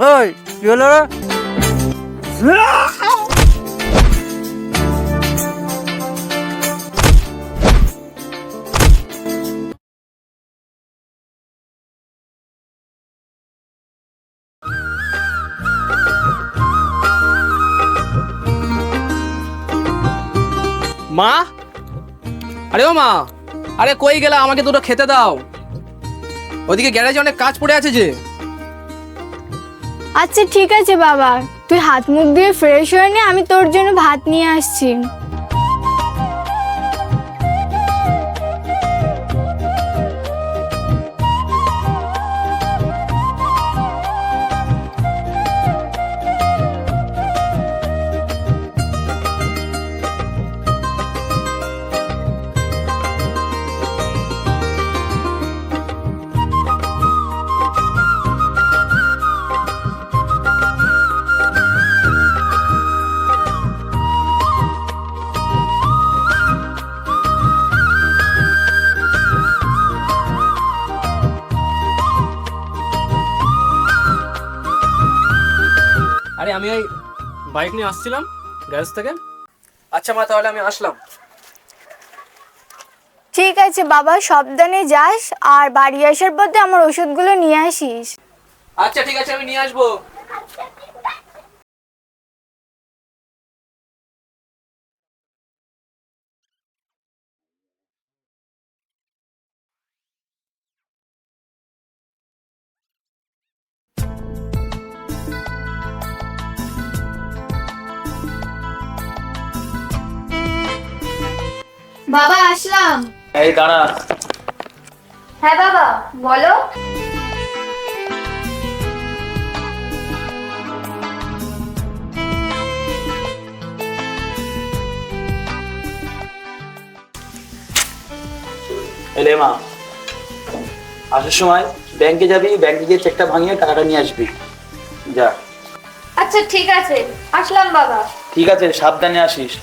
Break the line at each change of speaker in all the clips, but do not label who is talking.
ওই কি হলো রে?
মা, আরে ও মা, আরে কই গেলা? আমাকে দুটো খেতে দাও। ওদিকে গ্যারেজে অনেক কাজ পড়ে আছে যে।
আচ্ছা ঠিক আছে বাবা, তুই হাত মুখ দিয়ে ফ্রেশ হয়ে নে, আমি তোর জন্য ভাত নিয়ে আসছি।
আরে আমি ওই বাইক নিয়ে আসছিলাম গ্যারেজ থেকে। আচ্ছা মা, তাহলে আমি আসলাম।
ঠিক আছে বাবা, সাবধানে যাস, আর বাড়ি আসার পথে আমার ওষুধগুলো নিয়ে আসিস।
আচ্ছা ঠিক আছে, আমি নিয়ে আসবো।
বাবা আসলাম।
এই দাঁড়া।
হ্যাঁ বাবা বলো।
এলে মা, আসার সময় ব্যাংকে যাবি, ব্যাংকে গিয়ে চেকটা ভাঙিয়ে টাকাটা নিয়ে আসবি। যা।
আচ্ছা ঠিক আছে, আসলাম বাবা।
ঠিক আছে, সাবধানে আসিস।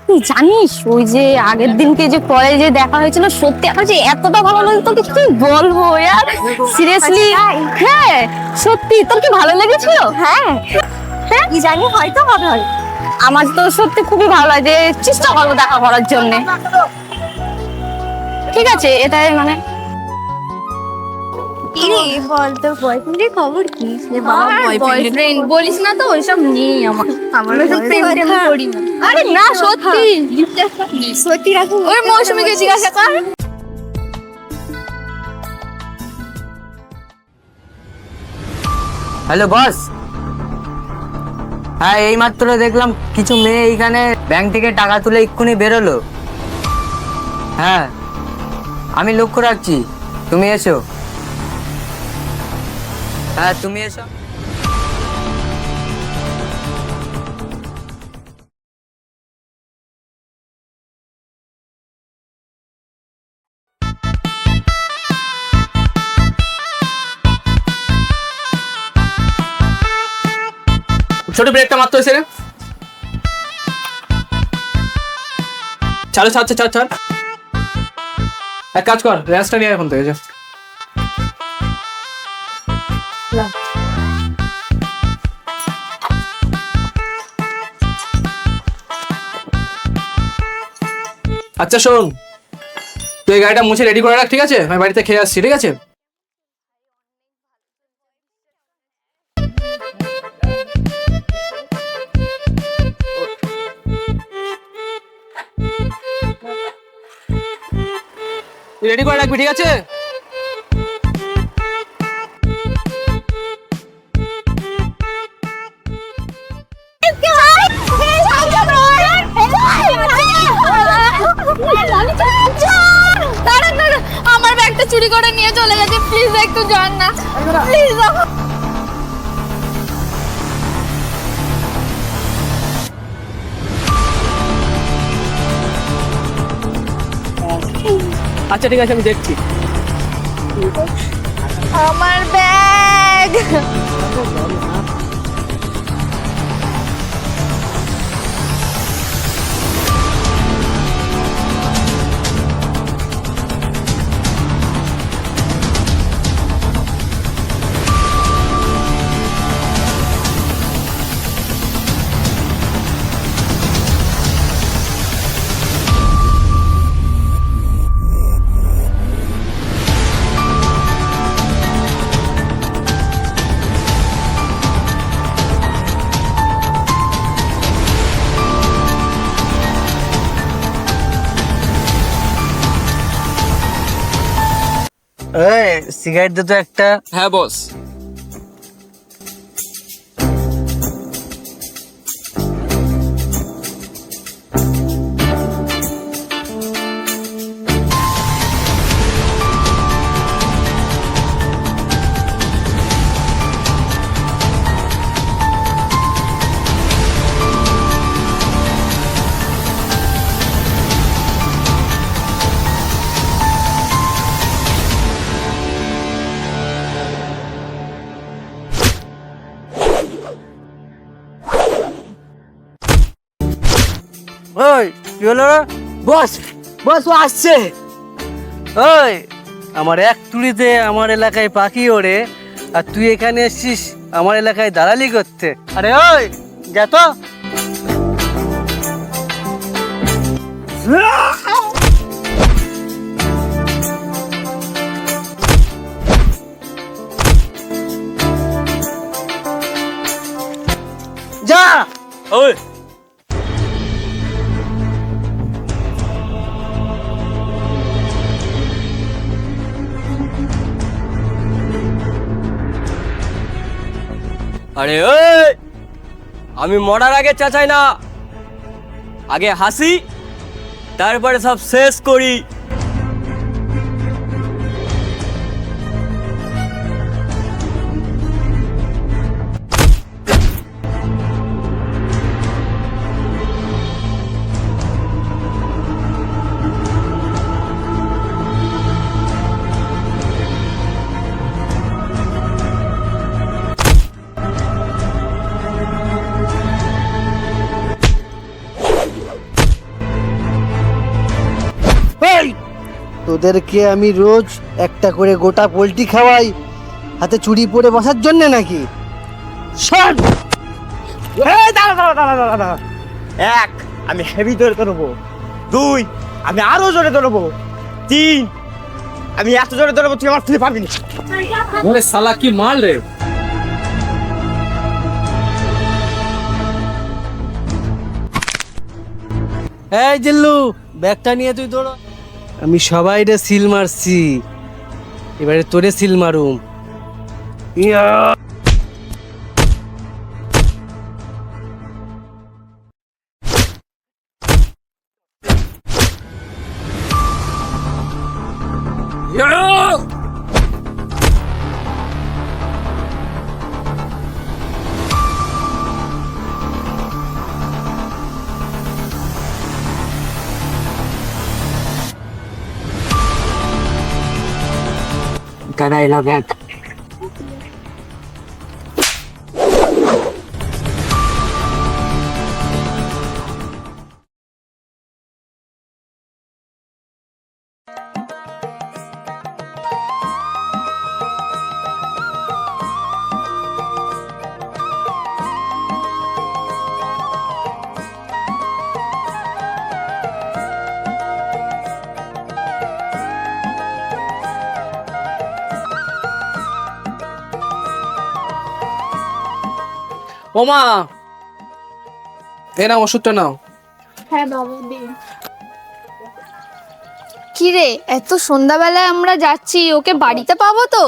তুই জানিস ওই যে আগের দিনকে যে কলেজে দেখা হয়েছিল, সত্যি আমার যে এতটা ভালো লাগলো তোকে কি বলবো ইয়ার, সিরিয়াসলি। হ্যাঁ সত্যি, তোর কি ভালো লেগেছিল? হ্যাঁ হ্যাঁ, কি জানি হয়তো হবে। আমার তো সত্যি খুবই ভালো লাগে, চেষ্টা করবো দেখা করার জন্য। ঠিক আছে, এটাই মানে বয়ফ্রেন্ড বলিস না তো, ওইসব নেই আমার। আরে না সত্যি সত্যি রাখো, ওই মৌসুমীকে জিজ্ঞাসা কর।
Hello boss. হ্যাঁ এইমাত্র দেখলাম কিছু মেয়ে এইখানে ব্যাংক থেকে টাকা তুলে এক্ষুনি বেরোলো। হ্যাঁ আমি লক্ষ্য রাখছি, তুমি এসো। হ্যাঁ তুমি এসো।
ছোট ব্রেকটা মারতে হয়েছে রে। ছাড়ো ছাড় ছাড় ছাড়। এক কাজ কর, রেসটা নিয়ে এখন থেকে যা। আচ্ছা শোন, তুই এই গাড়িটা মুছে রেডি করে রাখ, ঠিক আছে? আমি বাড়িতে খেয়ে আসছি, ঠিক আছে? রেডি করে রাখবি, ঠিক আছে?
আমার ব্যাগটা চুরি করে নিয়ে চলে গেছে, প্লিজ একটু যান না প্লিজ।
আচ্ছা ঠিক আছে, আমি দেখছি।
আমার ব্যাগ।
এই সিগারেট দে তো একটা।
হ্যাঁ বস।
ওই কি হলো?
বস, বস ও আসছে।
ওই আমার এক তুড়িতে আমার এলাকায় পাখি ওড়ে, আর তুই এখানে এসছিস আমার এলাকায় দালালি করতে। আরে ওই যা তো। যা। ওই
আরে ওই, আমি মরার আগে চাচাই না, আগে হাসি তারপরে সব শেষ করি।
তোদেরকে আমি রোজ একটা করে গোটা পোলট্রি খাওয়াই হাতে চুড়ি পরে বসার জন্য নাকি? শোন,
এক, আমি হেভি জোরে ধরবো। দুই, আমি আরো জোরে ধরবো। তিন, আমি এত জোরে ধরবো তুই আমার তুই পারবি না।
বলে শালা কি মাল রে।
এই জিল্লু, ব্যাগটা নিয়ে তুই দৌড়। আমি সবাইরে সিল মারছি, এবারে তোরে সিল মারুম।
কানাইলা ব্যাগ।
ও মা, এ নাও ওষুধটা নাও।
হ্যাঁ বাবা দিন। কি রে, এত সন্ধ্যাবেলায় আমরা যাচ্ছি, ওকে বাড়িতে পাবো তো?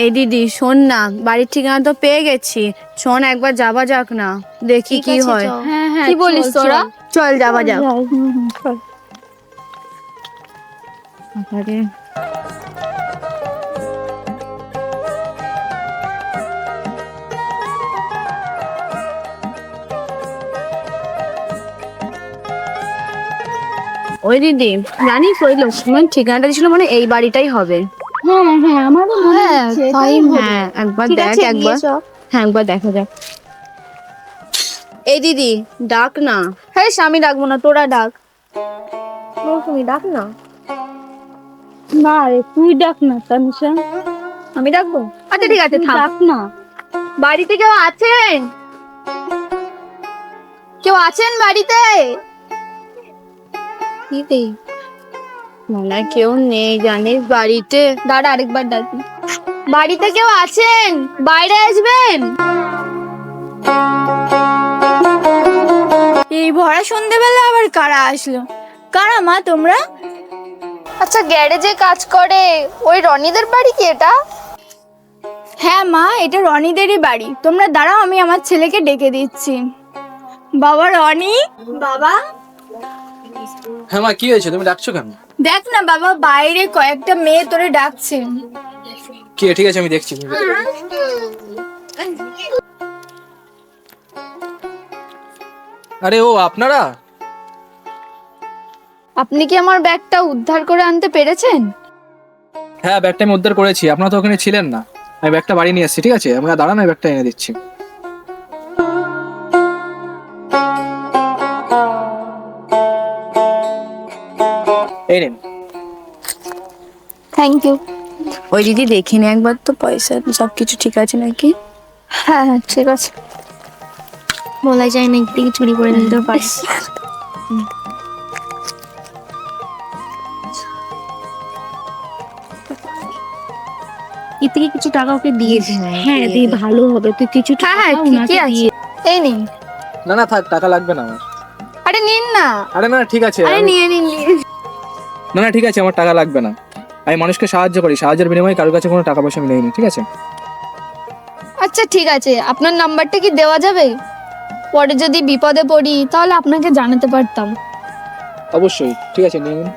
এই দিদি শোন না, বাড়ির ঠিকানা তো পেয়ে গেছি, শোন একবার যাওয়া যাক না, দেখি কি হয়। হ্যাঁ হ্যাঁ,
কি বলিস তোরা?
চল যাওয়া যাক। ওই দিদি জানিস ওই লক্ষ্মণ ঠিকানাটা দিয়েছিল মানে এই বাড়িটাই হবে। তাই হ্যাঁ একবার দেখ একবার। হ্যাঁ একবার দেখা যাক। এই দিদি ডাক না। হ্যাঁ আমি ডাকবো না, তোরা ডাক। তুমি ডাক না।
না রে তুই ডাক না তানিশা।
আমি ডাকবো? আচ্ছা ঠিক আছে থাক।
ডাক না।
বাড়িতে কেউ আছেন? কেউ আছেন বাড়িতে? দিদি মনে হয় কেউ নেই জানিস বাড়িতে। দাঁড়া আরেকবার ডাকি। বাড়িতে কেউ আছেন? বাইরে আসবেন।
এই ভরা সন্ধ্যেবেলা আবার কারা আসলো? কারা মা তোমরা?
আচ্ছা গ্যারেজে কাজ করে ওই রনিদের বাড়ি কি এটা?
হ্যাঁ মা, এটা রনিদেরই বাড়ি। তোমরা দাঁড়াও, আমি আমার ছেলেকে ডেকে দিচ্ছি। বাবা রনি, বাবা
হ্যাঁ মা, কি হয়েছে? তুমি ডাকছো কেন?
দেখ না বাবা, বাইরে কয়েকটা মেয়ে তোরে ডাকছে।
কি ঠিক আছে, আমি দেখছি। আরে ও আপনারা?
আপনি কি আমার ব্যাগটা উদ্ধার করে আনতে পেরেছেন?
হ্যাঁ, ব্যাগটা আমি উদ্ধার করেছি। আপনারা তো ওখানে ছিলেন না। আমি ব্যাগটা বাড়ি নিয়ে এসেছি, ঠিক আছে? আপনারা দাঁড়ান, আমি ব্যাগটা এনে দিচ্ছি। এই নিন।
Thank you. ওই দিদি দেখে নে একবার তো পয়সা সবকিছু ঠিক আছে নাকি? হ্যাঁ হ্যাঁ ঠিক আছে। বলা যায় না একদিকে চুরি করে নিতে পারিস।
এর থেকে কিছু টাকা ওকে দিয়ে দে। হ্যাঁ দে, ভালো হবে। তুই কিছু
হ্যাঁ হ্যাঁ ঠিকই আছে। এই নিন।
না না থাক, টাকা লাগবে না আমার।
আরে নিন না।
আরে না ঠিক আছে।
আরে নিয়ে নিন।
না না ঠিক আছে, আমার টাকা লাগবে না। আমি মানুষকে সাহায্য করি, সাহায্যের বিনিময়ে কারোর কাছে কোনো টাকা পয়সা আমি নেইনি, ঠিক আছে?
আচ্ছা ঠিক আছে, আপনার নাম্বারটা কি দেওয়া যাবে? পরে যদি বিপদে পড়ি তাহলে আপনাকে জানাতে পারতাম।
অবশ্যই, ঠিক আছে, নিয়ে নিন।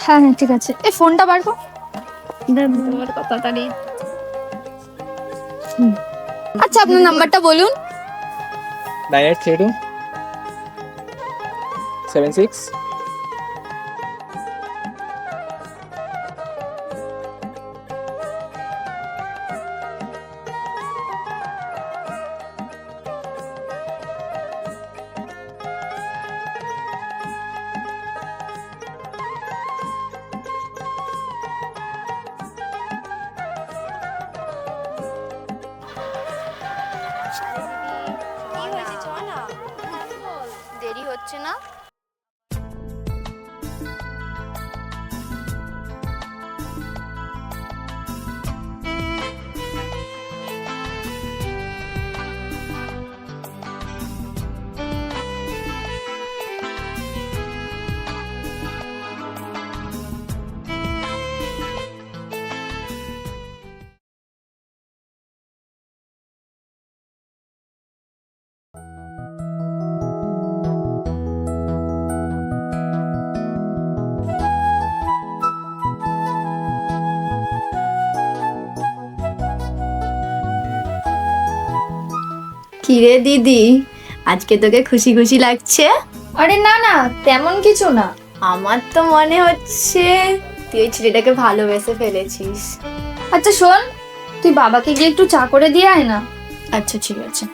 হ্যাঁ হ্যাঁ ঠিক আছে। এই ফোনটা বার কর। আচ্ছা আপনার নাম্বারটা বলুন।
9832 76
দেরি হচ্ছে না?
কিরে দিদি, আজকে তোকে খুশি খুশি লাগছে?
আরে না না তেমন কিছু না।
আমার তো মনে হচ্ছে তুই ওই ছেলেটাকে ভালোবেসে ফেলেছিস।
আচ্ছা শোন, তুই বাবাকে গিয়ে একটু চা করে দিয়ে আয় না।
আচ্ছা ঠিক আছে।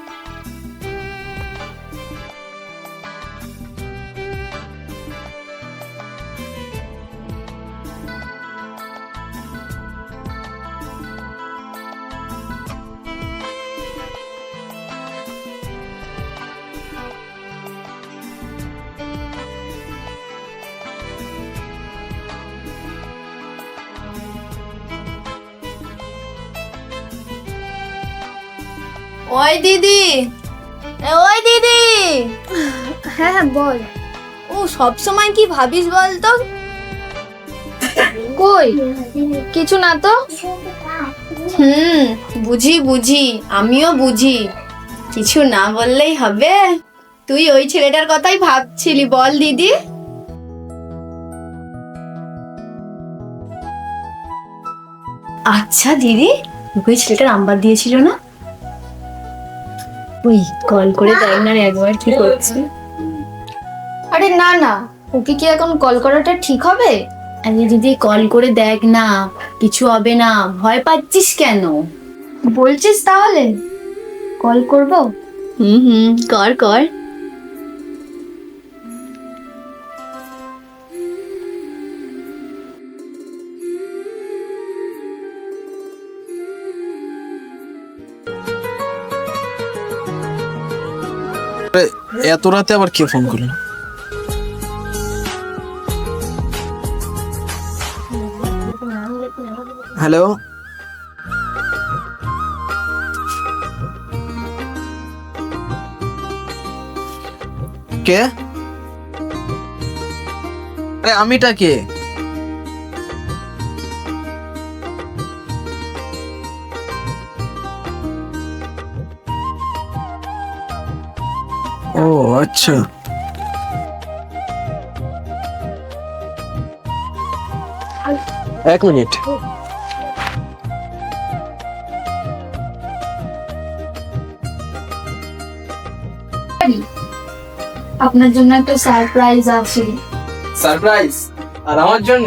ওই দিদি, ওই দিদি।
হ্যাঁ হ্যাঁ বল।
ও সব সময় কি ভাবিস বল তো?
কই কিছু না তো।
বুঝি বুঝি, আমিও বুঝি। কিছু না বললেই হবে? তুই ওই ছেলেটার কথাই ভাবছিলি বল দিদি? আচ্ছা দিদি, ওই ছেলেটার নাম্বার দিয়েছিল না? ওই কল করে দেখ না একবার কি করছে।
আরে না না,
ওকে কি এখন কল করাটা ঠিক হবে?
আরে দিদি কল করে দেখ না, কিছু হবে না, ভয় পাচ্ছিস কেন?
বলছিস তাহলে কল করব?
কর কর।
এত রাতে আবার কে ফোন করলো? হ্যালো, কে? আরে আমিটা কে? ও আচ্ছা, এক মিনিট।
আপনার জন্য একটা সারপ্রাইজ আছে।
সারপ্রাইজ? আর আমার জন্য?